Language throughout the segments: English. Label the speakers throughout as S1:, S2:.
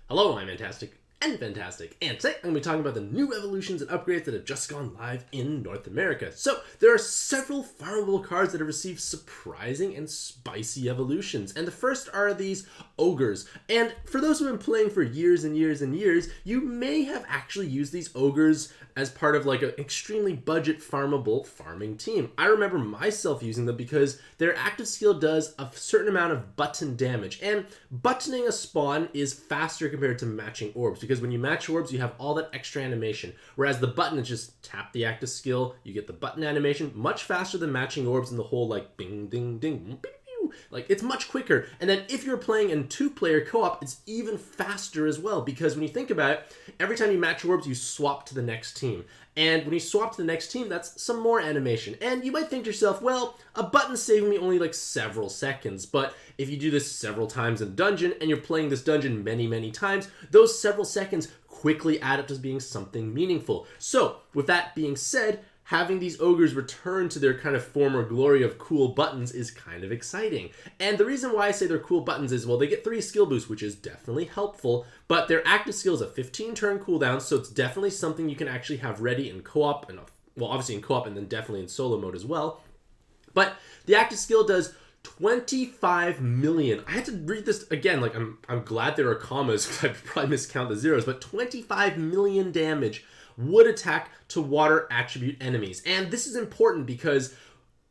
S1: Hello, I'm Mantastic'c and Fantastic, and today I'm going to be talking about the new evolutions and upgrades that have just gone live in North America. So, there are several farmable cards that have received surprising and spicy evolutions, and the first are these Ogres. And for those who have been playing for years and years and years, you may have actually used these Ogres as part of like an extremely budget farmable farming team. I remember myself using them because their active skill does a certain amount of button damage, and buttoning a spawn is faster compared to matching orbs, because when you match orbs you have all that extra animation, whereas the button is just tap the active skill, you get the button animation much faster than matching orbs, and the whole like bing ding ding, like it's much quicker. And then if you're playing in two-player co-op, it's even faster as well, because when you think about it, every time you match orbs you swap to the next team, and when you swap to the next team, that's some more animation. And you might think to yourself, well, a button's saving me only like several seconds, but if you do this several times in a dungeon and you're playing this dungeon many times, those several seconds quickly add up to being something meaningful. So with that being said, having these Ogres return to their kind of former glory of cool buttons is kind of exciting. And the reason why I say they're cool buttons is, well, they get 3 skill boosts, which is definitely helpful, but their active skill is a 15-turn cooldown, so it's definitely something you can actually have ready in co-op, and well, obviously in co-op and then definitely in solo mode as well. But the active skill does 25 million. I had to read this again, like I'm glad there are commas because I'd probably miscount the zeros, but 25 million damage would attack to water attribute enemies. And this is important because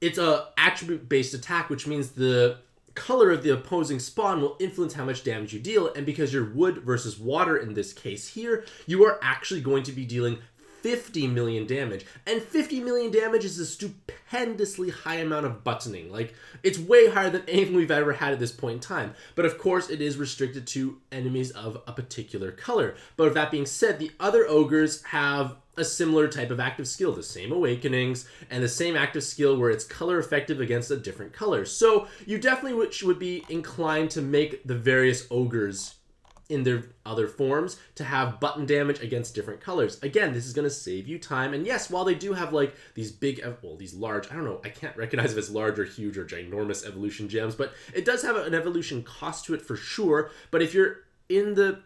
S1: it's a attribute-based attack, which means the color of the opposing spawn will influence how much damage you deal, and because you're wood versus water in this case here, you are actually going to be dealing 50 million damage. And 50 million damage is a stupendously high amount of buttoning. Like, it's way higher than anything we've ever had at this point in time. But of course, it is restricted to enemies of a particular color. But with that being said, the other Ogres have a similar type of active skill, the same awakenings, and the same active skill where it's color effective against a different color. So you definitely would be inclined to make the various Ogres in their other forms to have button damage against different colors. Again, this is going to save you time. And yes, while they do have like these big, well, these large, I don't know, I can't recognize if it's large or huge or ginormous evolution gems, but it does have an evolution cost to it for sure. But if you're in the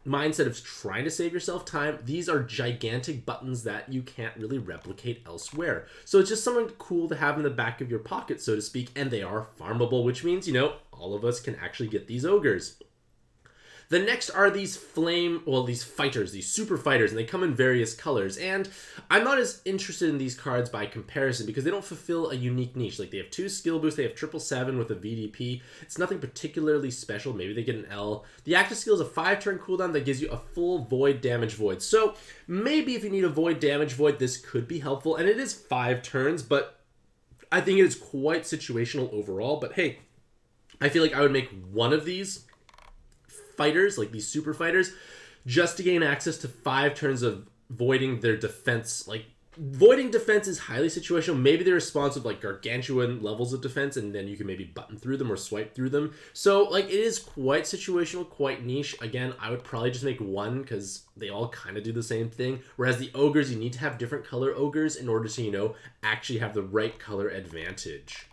S1: mindset of trying to save yourself time, these are gigantic buttons that you can't really replicate elsewhere. So it's just something cool to have in the back of your pocket, so to speak, and they are farmable, which means, you know, all of us can actually get these Ogres. The next are these these fighters, these super fighters, and they come in various colors. And I'm not as interested in these cards by comparison because they don't fulfill a unique niche. Like, they have 2 skill boosts, they have 777 with a VDP. It's nothing particularly special. Maybe they get an L. The active skill is a 5-turn cooldown that gives you a full void damage void. So maybe if you need a void damage void, this could be helpful. And it is 5 turns, but I think it is quite situational overall. But hey, I feel like I would make one of these fighters, like these super fighters, just to gain access to 5 turns of voiding their defense. Like, voiding defense is highly situational. Maybe they're responsive like gargantuan levels of defense, and then you can maybe button through them or swipe through them. So like, it is quite situational, quite niche. Again, I would probably just make one because they all kind of do the same thing, whereas the Ogres, you need to have different color Ogres in order to, you know, actually have the right color advantage.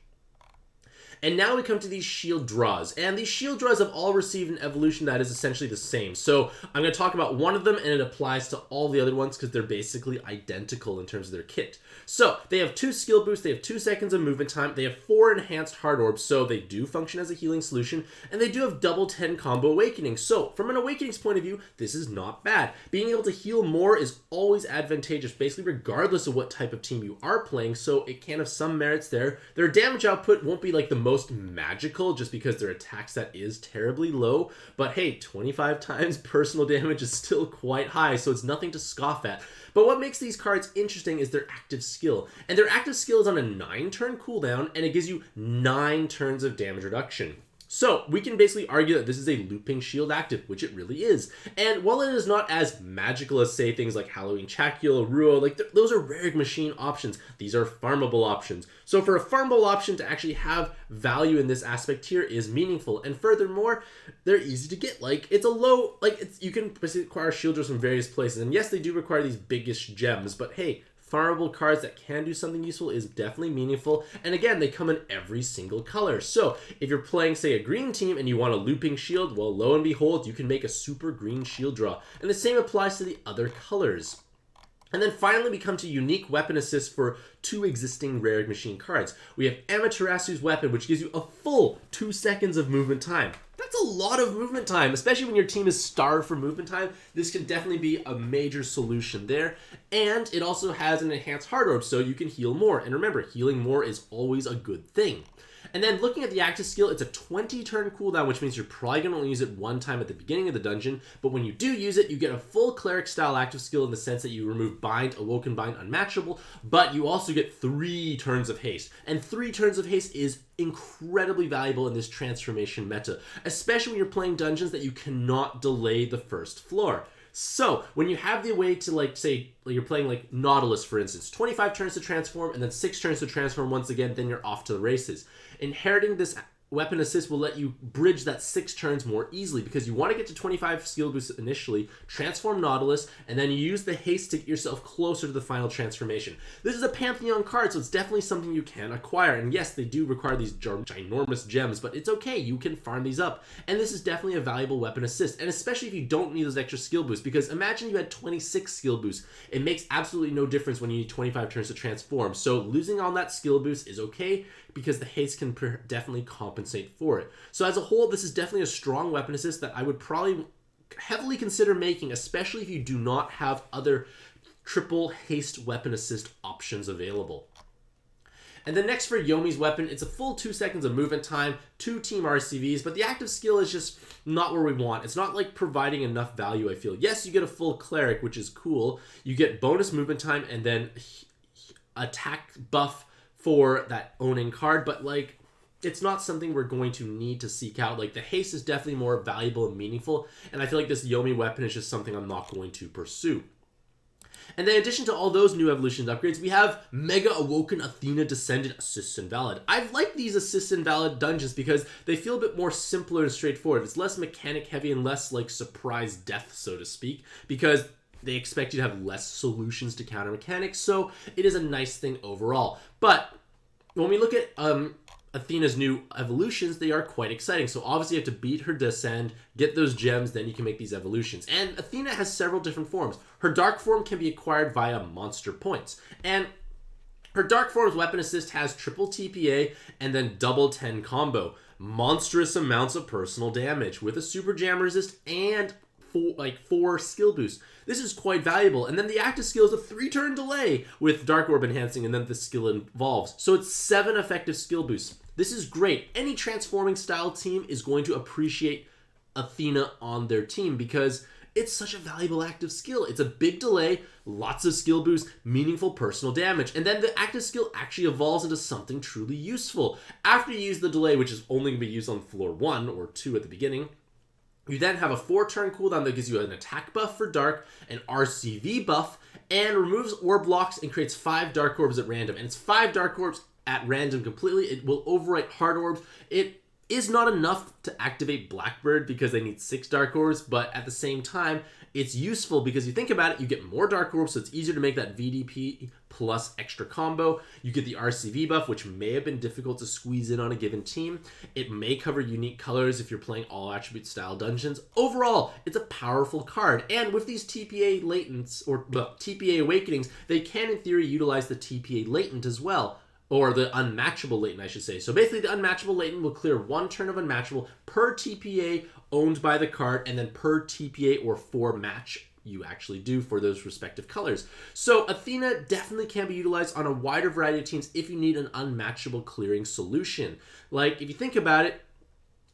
S1: And now we come to these Shieldras, and these Shieldras have all received an evolution that is essentially the same. So I'm going to talk about one of them, and it applies to all the other ones because they're basically identical in terms of their kit. So they have 2 skill boosts, they have 2 seconds of movement time, they have 4 enhanced hard orbs, so they do function as a healing solution, and they do have double 10 combo awakening. So from an awakenings point of view, this is not bad. Being able to heal more is always advantageous, basically regardless of what type of team you are playing, so it can have some merits there. Their damage output won't be like the most magical just because their attack stat is terribly low, but hey, 25 times personal damage is still quite high, so it's nothing to scoff at. But what makes these cards interesting is their active skill, and their active skill is on a 9-turn cooldown, and it gives you 9 turns of damage reduction. So we can basically argue that this is a looping shield active, which it really is. And while it is not as magical as, say, things like Halloween Chacula, Ruo, like those are rare machine options. These are farmable options. So for a farmable option to actually have value in this aspect here is meaningful. And furthermore, they're easy to get. Like, it's a low, like, you can basically acquire Shieldras from various places. And yes, they do require these biggish gems, but hey, farmable cards that can do something useful is definitely meaningful. And again, they come in every single color. So if you're playing, say, a green team and you want a looping shield, well, lo and behold, you can make a super green Shieldra. And the same applies to the other colors. And then finally we come to unique weapon assists for 2 existing rare machine cards. We have Amaterasu's weapon, which gives you a full 2 seconds of movement time. That's a lot of movement time, especially when your team is starved for movement time. This can definitely be a major solution there. And it also has an enhanced hard orb, so you can heal more. And remember, healing more is always a good thing. And then looking at the active skill, it's a 20-turn cooldown, which means you're probably going to only use it one time at the beginning of the dungeon. But when you do use it, you get a full cleric-style active skill in the sense that you remove Bind, Awoken Bind, Unmatchable, but you also get 3 turns of haste. And 3 turns of haste is incredibly valuable in this transformation meta, especially when you're playing dungeons that you cannot delay the first floor. So when you have the way to, like, say, you're playing like Nautilus, for instance, 25 turns to transform and then 6 turns to transform once again, then you're off to the races. Inheriting this weapon assist will let you bridge that 6 turns more easily because you want to get to 25 skill boosts initially, transform Nautilus, and then you use the haste to get yourself closer to the final transformation. This is a Pantheon card, so it's definitely something you can acquire. And yes, they do require these ginormous gems, but it's okay. You can farm these up. And this is definitely a valuable weapon assist, and especially if you don't need those extra skill boosts, because imagine you had 26 skill boosts. It makes absolutely no difference when you need 25 turns to transform. So losing on that skill boost is okay, because the haste can definitely compensate for it. So as a whole, this is definitely a strong weapon assist that I would probably heavily consider making, especially if you do not have other triple haste weapon assist options available. And then next for Yomi's weapon, it's a full 2 seconds of movement time, 2 team RCVs, but the active skill is just not where we want. It's not like providing enough value, I feel. Yes, you get a full cleric, which is cool. You get bonus movement time and then attack buff for that owning card, but like, it's not something we're going to need to seek out. Like, the haste is definitely more valuable and meaningful, and I feel like this Yomi weapon is just something I'm not going to pursue. And then in addition to all those new evolutions upgrades, we have Mega Awoken Athena Descendant Assist Invalid. I've liked these Assist Invalid dungeons because they feel a bit more simpler and straightforward. It's less mechanic heavy and less like surprise death, so to speak, because they expect you to have less solutions to counter mechanics, so it is a nice thing overall. But when we look at Athena's new evolutions, they are quite exciting. So obviously you have to beat her Descend, get those gems, then you can make these evolutions. And Athena has several different forms. Her dark form can be acquired via monster points. And her dark form's weapon assist has triple TPA and then double 10 combo. Monstrous amounts of personal damage with a super jam resist and 4 skill boosts. This is quite valuable. And then the active skill is a 3-turn delay with Dark Orb enhancing, and then the skill evolves. So it's 7 effective skill boosts. This is great. Any transforming style team is going to appreciate Athena on their team because it's such a valuable active skill. It's a big delay, lots of skill boosts, meaningful personal damage, and then the active skill actually evolves into something truly useful. After you use the delay, which is only going to be used on floor 1 or 2 at the beginning, you then have a 4-turn cooldown that gives you an attack buff for Dark, an RCV buff, and removes orb blocks and creates 5 Dark Orbs at random. And it's 5 Dark Orbs at random completely. It will overwrite Hard Orbs. It is not enough to activate Blackbird because they need 6 Dark Orbs, but at the same time, it's useful because you think about it, you get more Dark Orbs, so it's easier to make that VDP plus extra combo. You get the RCV buff, which may have been difficult to squeeze in on a given team. It may cover unique colors if you're playing all attribute style dungeons. Overall, it's a powerful card, and with these TPA latents, or TPA awakenings, they can in theory utilize the TPA latent as well. Or the unmatchable latent, I should say. So basically, the unmatchable latent will clear 1 turn of unmatchable per TPA owned by the card, and then per TPA or 4 match you actually do for those respective colors. So Athena definitely can be utilized on a wider variety of teams if you need an unmatchable clearing solution. Like, if you think about it,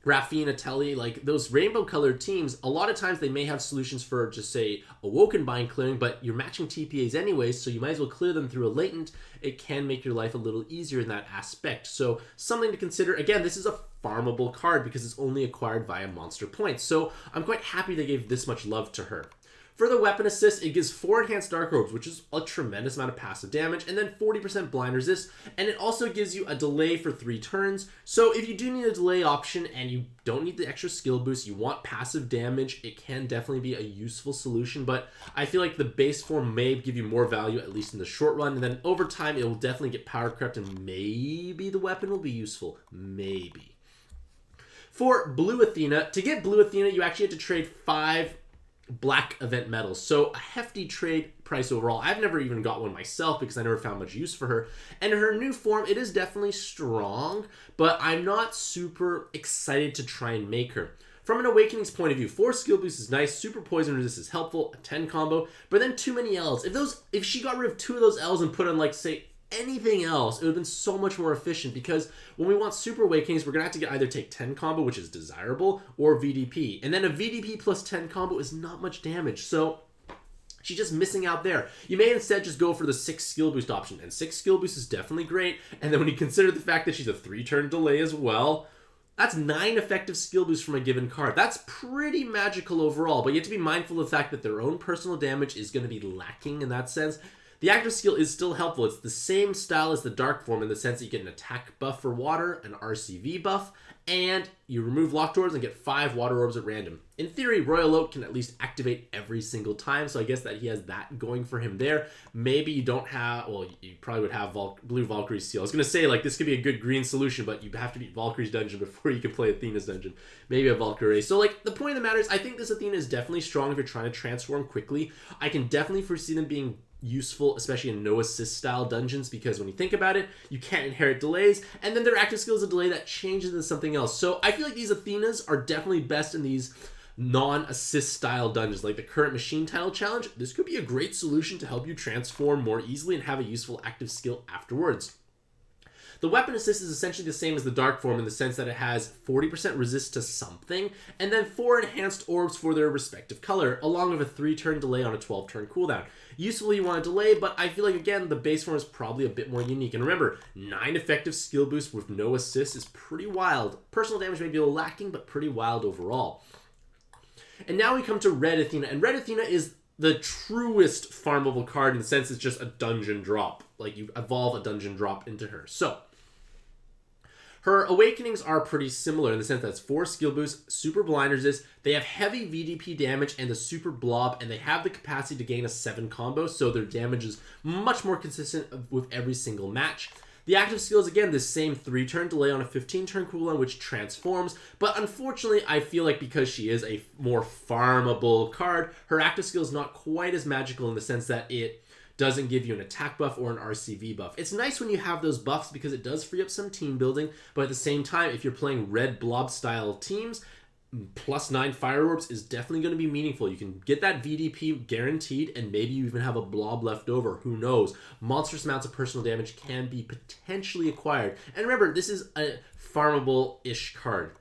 S1: Raffi, Telly, like those rainbow colored teams, a lot of times they may have solutions for just say Awoken Bind clearing, but you're matching TPAs anyways, so you might as well clear them through a latent. It can make your life a little easier in that aspect. So something to consider. Again, this is a farmable card because it's only acquired via monster points. So I'm quite happy they gave this much love to her. For the weapon assist, it gives 4 enhanced dark orbs, which is a tremendous amount of passive damage, and then 40% blind resist, and it also gives you a delay for 3 turns. So if you do need a delay option and you don't need the extra skill boost, you want passive damage, it can definitely be a useful solution, but I feel like the base form may give you more value, at least in the short run, and then over time it will definitely get power crept, and maybe the weapon will be useful. Maybe. For Blue Athena, to get Blue Athena, you actually have to trade 5 black event medals, so a hefty trade price overall. I've never even got one myself because I never found much use for her. And her new form, it is definitely strong, but I'm not super excited to try and make her. From an Awakening's point of view, 4 skill boost is nice, super poison resist is helpful, a 10 combo, but then too many L's. If she got rid of 2 of those L's and put on, like, say, anything else, it would have been so much more efficient, because when we want super awakenings, we're gonna have to either take 10 combo, which is desirable, or VDP, and then a VDP plus 10 combo is not much damage, so she's just missing out there. You may instead just go for the 6 skill boost option, and 6 skill boost is definitely great, and then when you consider the fact that she's a 3-turn delay as well, that's 9 effective skill boosts from a given card. That's pretty magical overall, but you have to be mindful of the fact that their own personal damage is going to be lacking in that sense. The active skill is still helpful. It's the same style as the dark form in the sense that you get an attack buff for water, an RCV buff, and you remove locked orbs and get 5 water orbs at random. In theory, Royal Oak can at least activate every single time, so I guess that he has that going for him there. Maybe you don't have, well, you probably would have Blue Valkyrie's Seal. I was going to say, like, this could be a good green solution, but you have to beat Valkyrie's dungeon before you can play Athena's dungeon. Maybe a Valkyrie. So, like, the point of the matter is, I think this Athena is definitely strong if you're trying to transform quickly. I can definitely foresee them being useful, especially in no assist style dungeons, because when you think about it, you can't inherit delays, and then their active skill is a delay that changes into something else. So I feel like these Athenas are definitely best in these non-assist style dungeons, like the current machine title challenge. This could be a great solution to help you transform more easily and have a useful active skill afterwards. The weapon assist is essentially the same as the dark form in the sense that it has 40% resist to something, and then 4 enhanced orbs for their respective color, along with a 3-turn delay on a 12-turn cooldown. Usefully, you want a delay, but I feel like, again, the base form is probably a bit more unique. And remember, 9 effective skill boosts with no assist is pretty wild. Personal damage may be a little lacking, but pretty wild overall. And now we come to Red Athena, and Red Athena is the truest farmable card in the sense it's just a dungeon drop. Like, you evolve a dungeon drop into her. So her awakenings are pretty similar in the sense that it's 4 skill boosts, super blind resist, they have heavy VDP damage and the super blob, and they have the capacity to gain a 7 combo, so their damage is much more consistent with every single match. The active skill is, again, the same 3-turn delay on a 15-turn cooldown, which transforms, but unfortunately, I feel like because she is a more farmable card, her active skill is not quite as magical in the sense that it doesn't give you an attack buff or an RCV buff. It's nice when you have those buffs because it does free up some team building, but at the same time, if you're playing red blob style teams, plus 9 fire orbs is definitely going to be meaningful. You can get that VDP guaranteed, and maybe you even have a blob left over. Who knows? Monstrous amounts of personal damage can be potentially acquired. And remember, this is a farmable-ish card.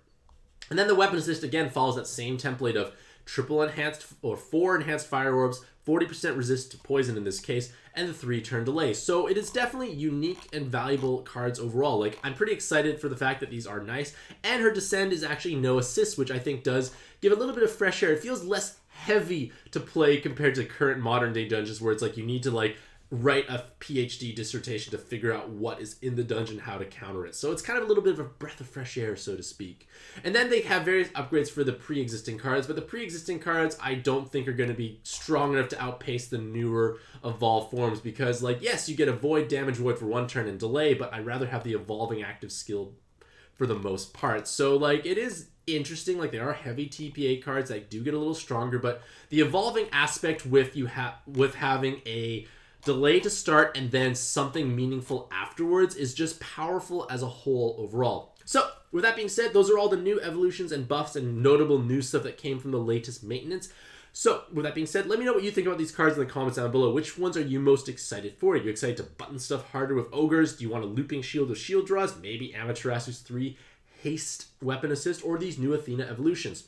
S1: And then the weapon assist, again, follows that same template of triple enhanced, or 4 enhanced fire orbs, 40% resist to poison in this case, and the 3-turn delay. So it is definitely unique and valuable cards overall. Like, I'm pretty excited for the fact that these are nice, and her Descend is actually no assist, which I think does give a little bit of fresh air. It feels less heavy to play compared to current modern day dungeons where it's like you need to like write a PhD dissertation to figure out what is in the dungeon, how to counter it. So it's kind of a little bit of a breath of fresh air, so to speak. And then they have various upgrades for the pre-existing cards, but the pre-existing cards I don't think are going to be strong enough to outpace the newer evolved forms because, like, yes, you get a void, damage void for 1 turn and delay, but I'd rather have the evolving active skill for the most part. So, like, it is interesting. Like, there are heavy TPA cards that do get a little stronger, but the evolving aspect with having a delay to start and then something meaningful afterwards is just powerful as a whole overall. So, with that being said, those are all the new evolutions and buffs and notable new stuff that came from the latest maintenance. So, with that being said, let me know what you think about these cards in the comments down below. Which ones are you most excited for? Are you excited to button stuff harder with Ogres? Do you want a looping shield with Shieldras? Maybe Amaterasu's 3 haste weapon assist? Or these new Athena evolutions?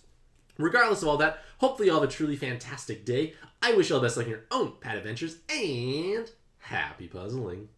S1: Regardless of all that, hopefully you all have a truly fantastic day. I wish you all the best luck in your own pad adventures, and happy puzzling.